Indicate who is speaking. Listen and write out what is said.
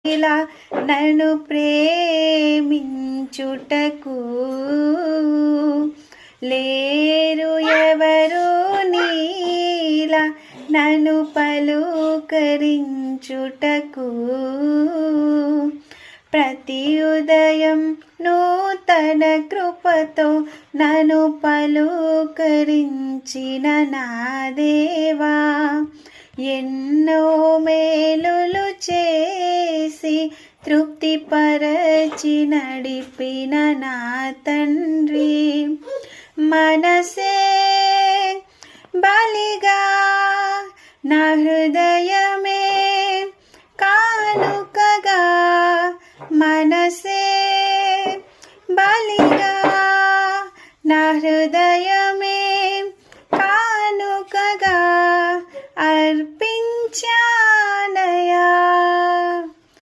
Speaker 1: ఇలా నన్ను ప్రేమించుటకు లేరు ఎవరు నీలా నన్ను పలుకరించుటకు ప్రతి ఉదయం నూతన కృపతో నన్ను పలుకరించిన నా దేవా ఎన్నో మేలులు చేసి తృప్తిపరచి నడిపిన నా తండ్రి మనసే బలిగా నా హృదయమే కానుకగా మనసే బలిగా నా హృదయ